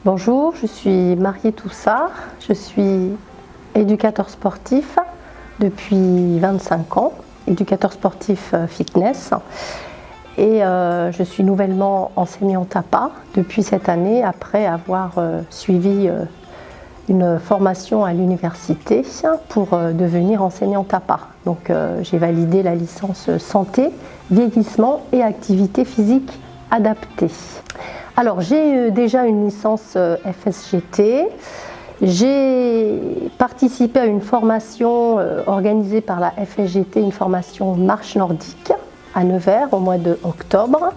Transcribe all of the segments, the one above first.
Bonjour, je suis Marie Toussard, je suis éducateur sportif depuis 25 ans, éducateur sportif fitness et je suis nouvellement enseignante APA depuis cette année après avoir suivi une formation à l'université pour devenir enseignante APA. Donc j'ai validé la licence santé, vieillissement et activité physique adaptée. Alors j'ai déjà une licence FSGT, j'ai participé à une formation organisée par la FSGT, une formation marche nordique à Nevers au mois d'octobre.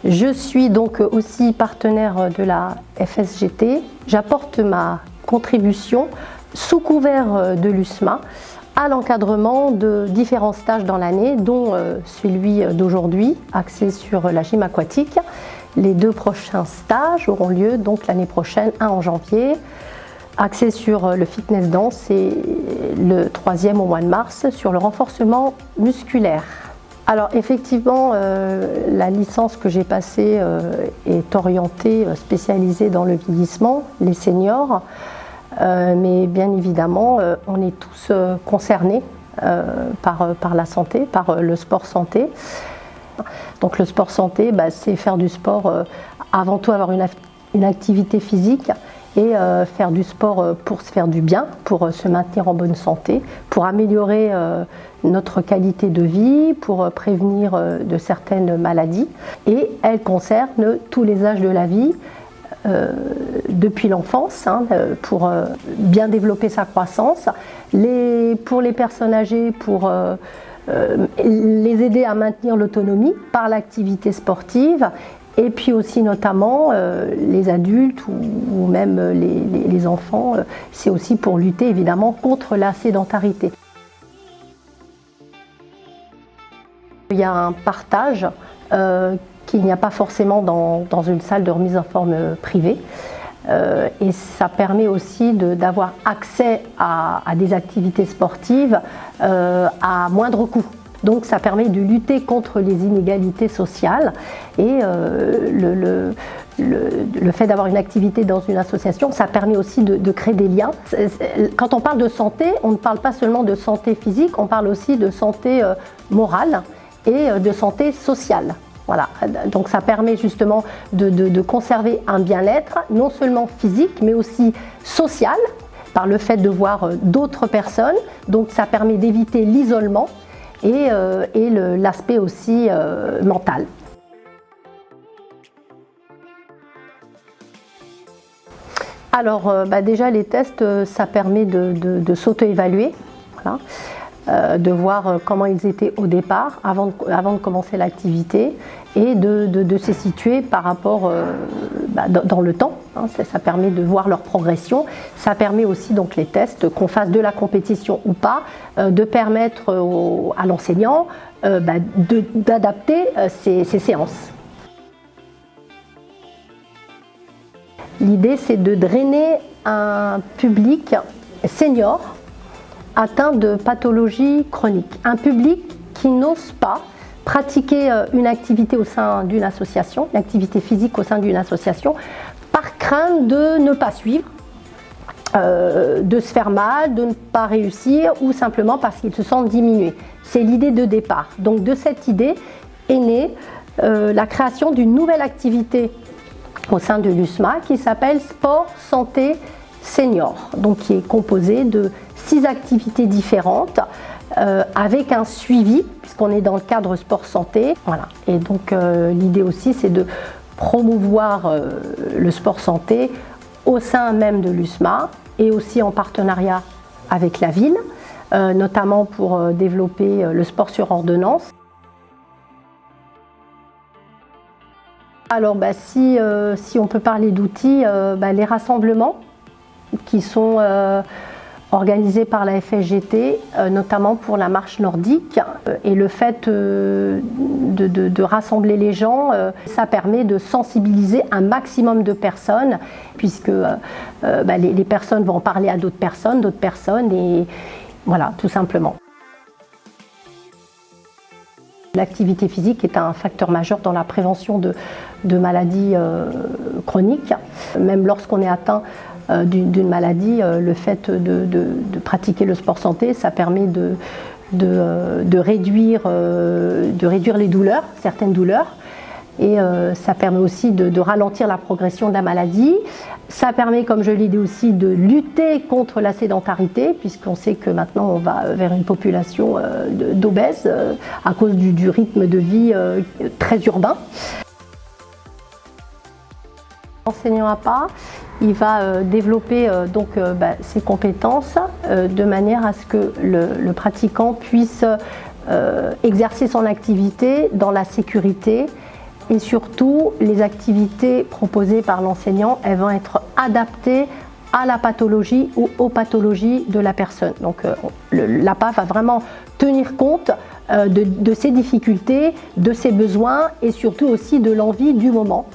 Je suis donc aussi partenaire de la FSGT, j'apporte ma contribution sous couvert de l'USMA à l'encadrement de différents stages dans l'année, dont celui d'aujourd'hui, axé sur la gym aquatique. Les 2 prochains stages auront lieu donc l'année prochaine, un en janvier, axé sur le fitness dance, et le 3e au mois de mars sur le renforcement musculaire. Alors effectivement, la licence que j'ai passée est orientée, spécialisée dans le vieillissement, les seniors, mais bien évidemment, on est tous concernés par la santé, par le sport santé. Donc le sport santé, c'est faire du sport, avant tout avoir une activité physique et faire du sport pour se faire du bien, pour se maintenir en bonne santé, pour améliorer notre qualité de vie, pour prévenir de certaines maladies. Et elle concerne tous les âges de la vie, depuis l'enfance, pour bien développer sa croissance, pour les personnes âgées, pour les aider à maintenir l'autonomie par l'activité sportive, et puis aussi notamment les adultes ou même les enfants, c'est aussi pour lutter évidemment contre la sédentarité. Il y a un partage qu'il n'y a pas forcément dans une salle de remise en forme privée. Et ça permet aussi d'avoir accès à des activités sportives à moindre coût. Donc ça permet de lutter contre les inégalités sociales, et le fait d'avoir une activité dans une association, ça permet aussi de créer des liens. Quand on parle de santé, on ne parle pas seulement de santé physique, on parle aussi de santé morale et de santé sociale. Voilà, donc ça permet justement de conserver un bien-être, non seulement physique, mais aussi social, par le fait de voir d'autres personnes. Donc ça permet d'éviter l'isolement et l'aspect aussi mental. Alors déjà les tests, ça permet de s'auto-évaluer. Voilà. De voir comment ils étaient au départ, avant de commencer l'activité, et de se situer par rapport dans le temps. Ça permet de voir leur progression. Ça permet aussi, donc les tests, qu'on fasse de la compétition ou pas, de permettre à l'enseignant d'adapter ses séances. L'idée, c'est de drainer un public senior atteint de pathologies chroniques, un public qui n'ose pas pratiquer une activité au sein d'une association, une activité physique au sein d'une association, par crainte de ne pas suivre, de se faire mal, de ne pas réussir, ou simplement parce qu'ils se sentent diminués. C'est l'idée de départ. Donc de cette idée est née la création d'une nouvelle activité au sein de l'USMA qui s'appelle Sport Santé Senior, donc qui est composée de 6 activités différentes avec un suivi, puisqu'on est dans le cadre sport santé. Voilà. Et donc l'idée aussi, c'est de promouvoir le sport santé au sein même de l'USMA et aussi en partenariat avec la ville, notamment pour développer le sport sur ordonnance. Alors si on peut parler d'outils, les rassemblements qui sont organisés par la FSGT, notamment pour la marche nordique, et le fait de rassembler les gens, ça permet de sensibiliser un maximum de personnes, puisque les personnes vont en parler à d'autres personnes, et voilà, tout simplement. L'activité physique est un facteur majeur dans la prévention de maladies chroniques. Même lorsqu'on est atteint d'une maladie, le fait de pratiquer le sport santé, ça permet de réduire les douleurs, certaines douleurs. Et ça permet aussi de ralentir la progression de la maladie. Ça permet, comme je l'ai dit aussi, de lutter contre la sédentarité, puisqu'on sait que maintenant on va vers une population d'obèses à cause du rythme de vie très urbain. L'enseignant APA, il va développer ses compétences de manière à ce que le pratiquant puisse exercer son activité dans la sécurité. Et surtout, les activités proposées par l'enseignant, elles vont être adaptées à la pathologie ou aux pathologies de la personne. Donc l'APA va vraiment tenir compte de ses difficultés, de ses besoins et surtout aussi de l'envie du moment.